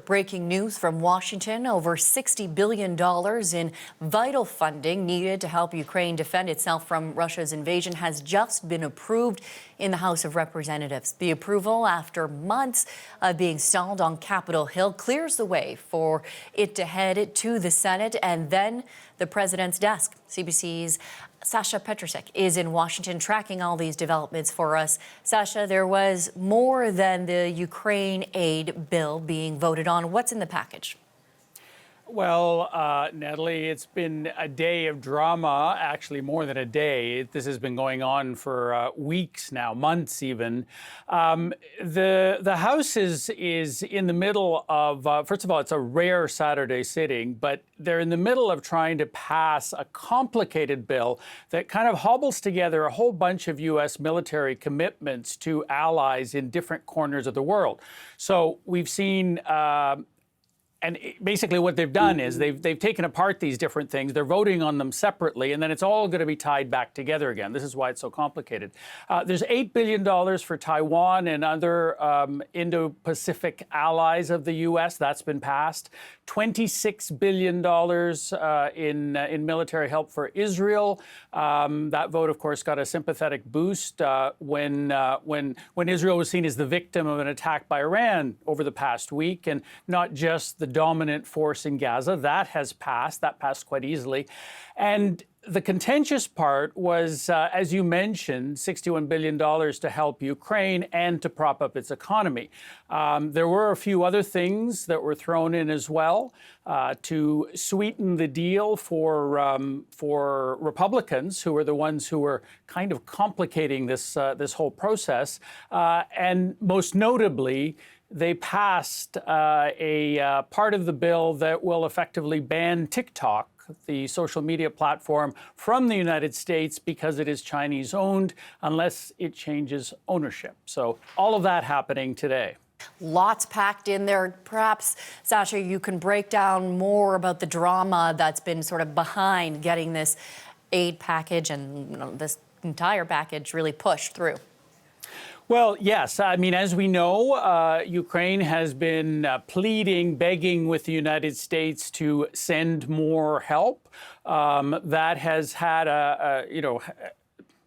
Breaking news from Washington, over $60 billion in vital funding needed to help Ukraine defend itself from Russia's invasion has just been approved in the House of Representatives. The approval, after months of being stalled on Capitol Hill, clears the way for it to head to the Senate and then the president's desk. CBC's Sasha Petrusek is in Washington tracking all these developments for us. Sasha, there was more than the Ukraine aid bill being voted on. What's in the package? Well, Natalie, it's been a day of drama, actually more than a day. This has been going on for weeks now, months even. The House is in the middle of, first of all, it's a rare Saturday sitting, but they're in the middle of trying to pass a complicated bill that kind of hobbles together a whole bunch of U.S. military commitments to allies in different corners of the world. So we've seen and basically what they've done is they've taken apart these different things. They're voting on them separately, and then it's all going to be tied back together again. This is why it's so complicated. There's $8 billion for Taiwan and other Indo-Pacific allies of the U.S. That's been passed. $26 billion in military help for Israel. That vote, of course, got a sympathetic boost when Israel was seen as the victim of an attack by Iran over the past week, and not just the dominant force in Gaza. That has passed. That passed quite easily. And the contentious part was, as you mentioned, $61 billion to help Ukraine and to prop up its economy. There were a few other things that were thrown in as well to sweeten the deal for Republicans, who are the ones who were kind of complicating this whole process. And most notably, they passed a part of the bill that will effectively ban TikTok, the social media platform, from the United States because it is Chinese owned, unless it changes ownership. So all of that happening today. Lots packed in there. Perhaps, Sasha, you can break down more about the drama that's been sort of behind getting this aid package and this entire package really pushed through. Well, yes. I mean, as we know, Ukraine has been pleading, begging with the United States to send more help. That has had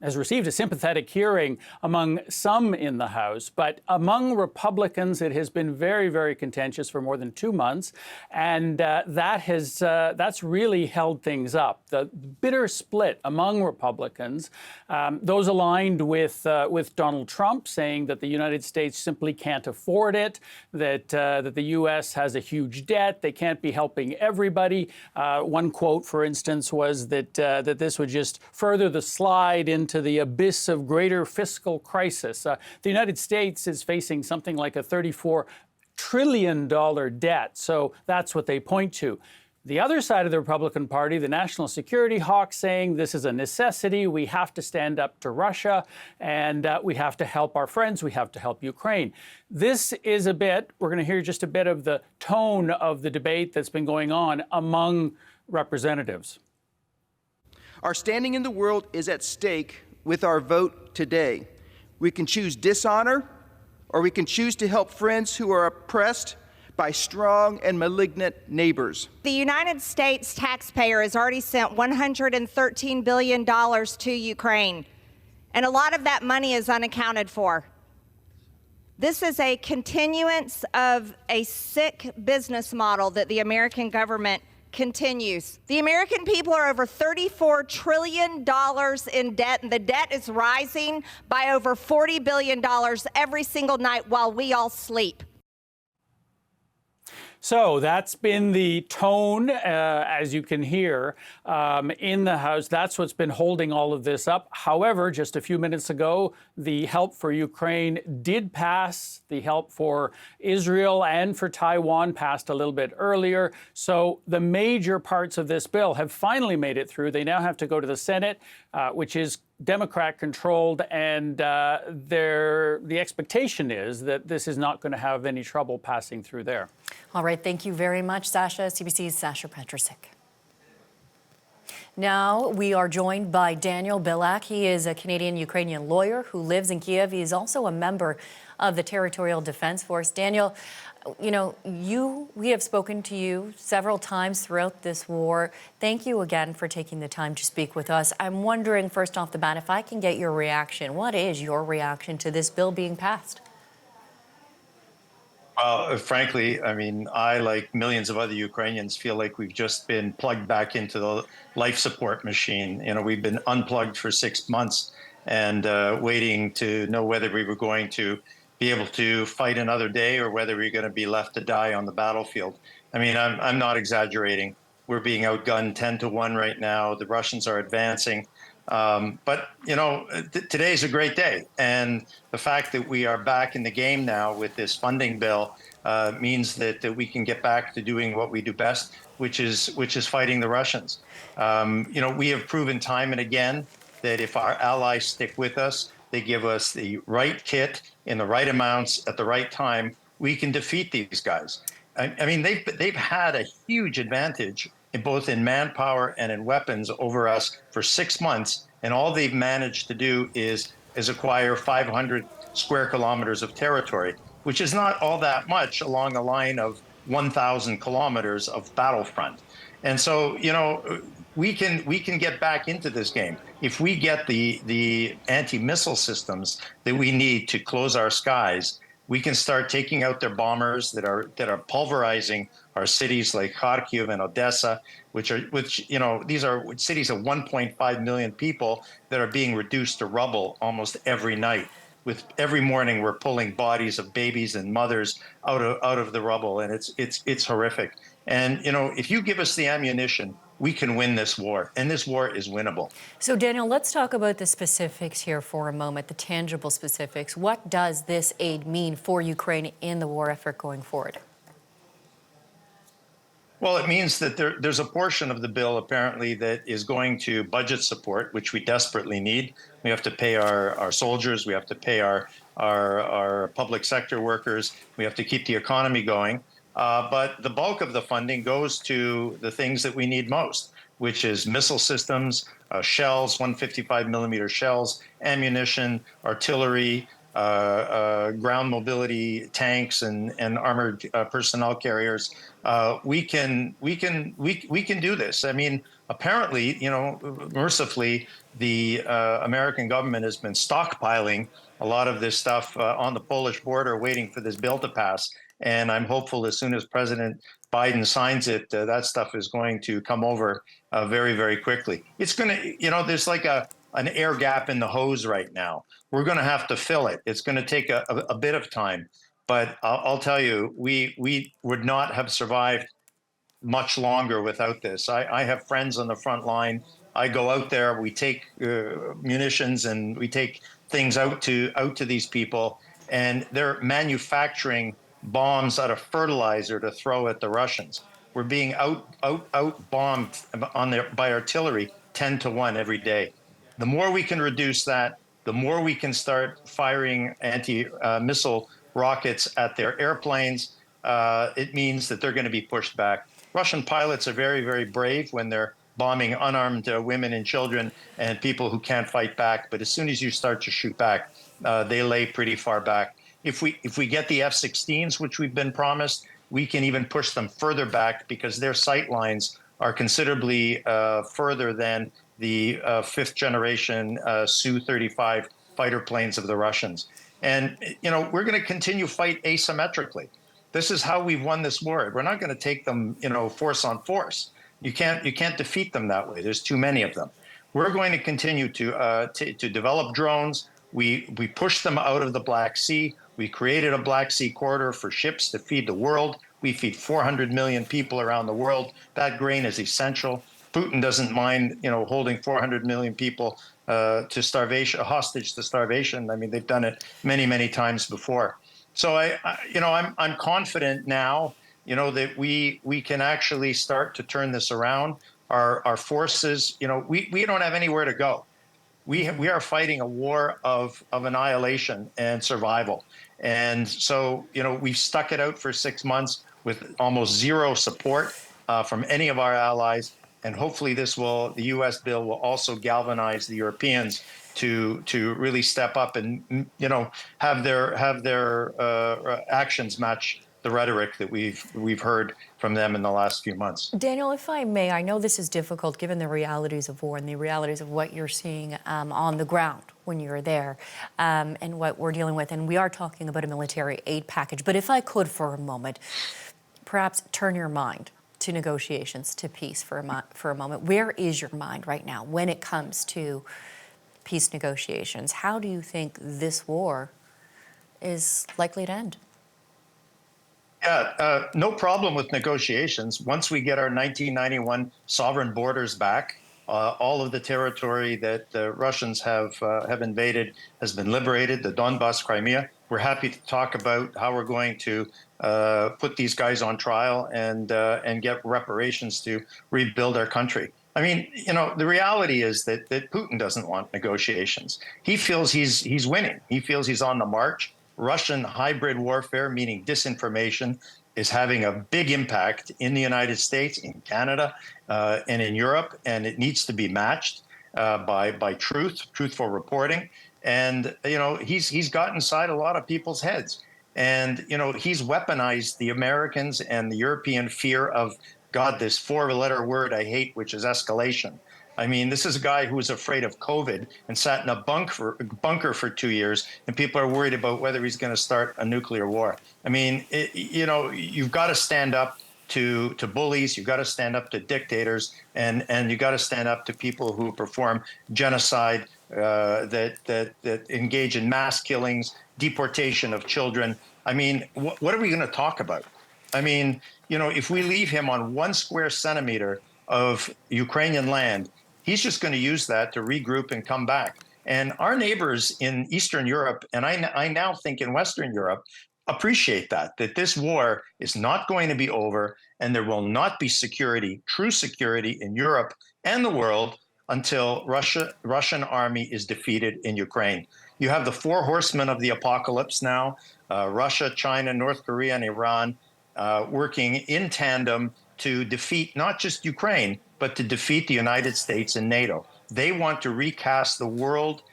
has received a sympathetic hearing among some in the House, but among Republicans, it has been very, very contentious for more than 2 months, and that's really held things up. The bitter split among Republicans, those aligned with Donald Trump, saying that the United States simply can't afford it, that the U.S. has a huge debt, they can't be helping everybody. One quote, for instance, was that this would just further the slide into the abyss of greater fiscal crisis. The United States is facing something like a $34 trillion debt, so that's what they point to. The other side of the Republican Party, the national security hawks, saying this is a necessity, we have to stand up to Russia, and we have to help our friends, we have to help Ukraine. This is we're going to hear just a bit of the tone of the debate that's been going on among representatives. Our standing in the world is at stake with our vote today. We can choose dishonor, or we can choose to help friends who are oppressed by strong and malignant neighbors. The United States taxpayer has already sent $113 billion to Ukraine, and a lot of that money is unaccounted for. This is a continuance of a sick business model that the American government continues. The American people are over $34 trillion in debt, and the debt is rising by over $40 billion every single night while we all sleep. So that's been the tone, as you can hear, in the House. That's what's been holding all of this up. However, just a few minutes ago, the help for Ukraine did pass. The help for Israel and for Taiwan passed a little bit earlier. So the major parts of this bill have finally made it through. They now have to go to the Senate, which is Democrat-controlled, and the expectation is that this is not going to have any trouble passing through there. All right, thank you very much, Sasha. CBC's Sasha Petrusek. Now we are joined by Daniel Bilak. He is a Canadian-Ukrainian lawyer who lives in Kiev. He is also a member of the Territorial Defense Force. Daniel, we have spoken to you several times throughout this war. Thank you again for taking the time to speak with us. I'm wondering, first off the bat, if I can get your reaction. What is your reaction to this bill being passed? Well, frankly, I mean, I, like millions of other Ukrainians, feel like we've just been plugged back into the life support machine. We've been unplugged for 6 months and waiting to know whether we were going to be able to fight another day or whether we were going to be left to die on the battlefield. I mean, I'm not exaggerating. We're being outgunned 10-1 right now. The Russians are advancing. But today's a great day. And the fact that we are back in the game now with this funding bill means that we can get back to doing what we do best, which is fighting the Russians. We have proven time and again that if our allies stick with us, they give us the right kit in the right amounts at the right time, we can defeat these guys. I mean, they've had a huge advantage in both in manpower and in weapons over us for 6 months, and all they've managed to do is acquire 500 square kilometers of territory, which is not all that much along a line of 1,000 kilometers of battlefront. And so, we can get back into this game if we get the anti-missile systems that we need to close our skies. We can start taking out their bombers that are pulverizing our cities like Kharkiv and Odessa, which these are cities of 1.5 million people that are being reduced to rubble almost every night. With every morning, we're pulling bodies of babies and mothers out of the rubble, and it's horrific. And if you give us the ammunition, we can win this war, and this war is winnable. So, Daniel, let's talk about the specifics here for a moment, the tangible specifics. What does this aid mean for Ukraine in the war effort going forward? Well, it means that there's a portion of the bill, apparently, that is going to budget support, which we desperately need. We have to pay our soldiers. We have to pay our public sector workers. We have to keep the economy going. But the bulk of the funding goes to the things that we need most, which is missile systems, shells, 155 millimeter shells, ammunition, artillery, ground mobility tanks and armored personnel carriers. We can do this. I mean, apparently, mercifully, the American government has been stockpiling a lot of this stuff on the Polish border, waiting for this bill to pass. And I'm hopeful as soon as President Biden signs it, that stuff is going to come over very, very quickly. It's going to, there's like an air gap in the hose right now. We're going to have to fill it. It's going to take a bit of time. But I'll tell you, we would not have survived much longer without this. I have friends on the front line. I go out there. We take munitions and we take things out to these people, and they're manufacturing bombs out of fertilizer to throw at the Russians. We're being out bombed by artillery 10-1 every day. The more we can reduce that, the more we can start firing anti-missile rockets at their airplanes. It means that they're going to be pushed back. Russian pilots are very, very brave when they're bombing unarmed women and children and people who can't fight back. But as soon as you start to shoot back, they lay pretty far back. If we get the F-16s, which we've been promised, we can even push them further back because their sight lines are considerably further than the fifth generation Su-35 fighter planes of the Russians. And, we're going to continue fight asymmetrically. This is how we've won this war. We're not going to take them, force on force. You can't defeat them that way. There's too many of them. We're going to continue to develop drones. We pushed them out of the Black Sea. We created a Black Sea corridor for ships to feed the world. We feed 400 million people around the world. That grain is essential. Putin doesn't mind, holding 400 million people to starvation, hostage to starvation. I mean, they've done it many, many times before. So I'm confident now, that we can actually start to turn this around. Our forces, we don't have anywhere to go. We are fighting a war of annihilation and survival. And so, we've stuck it out for 6 months with almost zero support from any of our allies. And hopefully the U.S. bill will also galvanize the Europeans to really step up and, have their actions match the rhetoric that we've heard from them in the last few months. Daniel, if I may, I know this is difficult given the realities of war and the realities of what you're seeing on the ground when you're there, and what we're dealing with. And we are talking about a military aid package. But if I could for a moment, perhaps turn your mind to negotiations, to peace for a moment. Where is your mind right now when it comes to peace negotiations? How do you think this war is likely to end? Yeah, no problem with negotiations. Once we get our 1991 sovereign borders back, all of the territory that the Russians have invaded has been liberated. The Donbas, Crimea. We're happy to talk about how we're going to put these guys on trial and get reparations to rebuild our country. I mean, the reality is that Putin doesn't want negotiations. He feels he's winning. He feels he's on the march. Russian hybrid warfare, meaning disinformation, is having a big impact in the United States, in Canada, and in Europe, and it needs to be matched by truthful reporting. And he's got inside a lot of people's heads, and he's weaponized the Americans and the European fear of this four-letter word I hate, which is escalation. I mean, this is a guy who was afraid of COVID and sat in a bunker for 2 years, and people are worried about whether he's going to start a nuclear war. I mean, you've got to stand up to bullies, you've got to stand up to dictators, and you've got to stand up to people who perform genocide, that engage in mass killings, deportation of children. I mean, what are we going to talk about? I mean, if we leave him on 1 square centimeter of Ukrainian land, he's just going to use that to regroup and come back. And our neighbors in Eastern Europe, and I now think in Western Europe, appreciate that this war is not going to be over, and there will not be true security in Europe and the world until Russian army is defeated in Ukraine. You have the 4 horsemen of the apocalypse now, Russia, China, North Korea, and Iran, working in tandem to defeat not just Ukraine, but to defeat the United States and NATO. They want to recast the world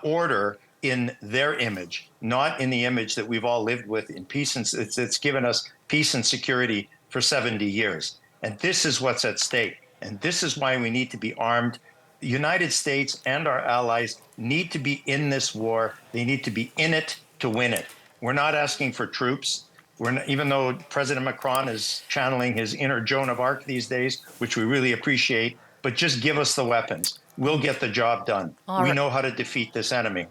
order in their image, not in the image that we've all lived with in peace. And it's given us peace and security for 70 years. And this is what's at stake. And this is why we need to be armed. The United States and our allies need to be in this war. They need to be in it to win it. We're not asking for troops. Even though President Macron is channeling his inner Joan of Arc these days, which we really appreciate, but just give us the weapons. We'll get the job done. We know how to defeat this enemy.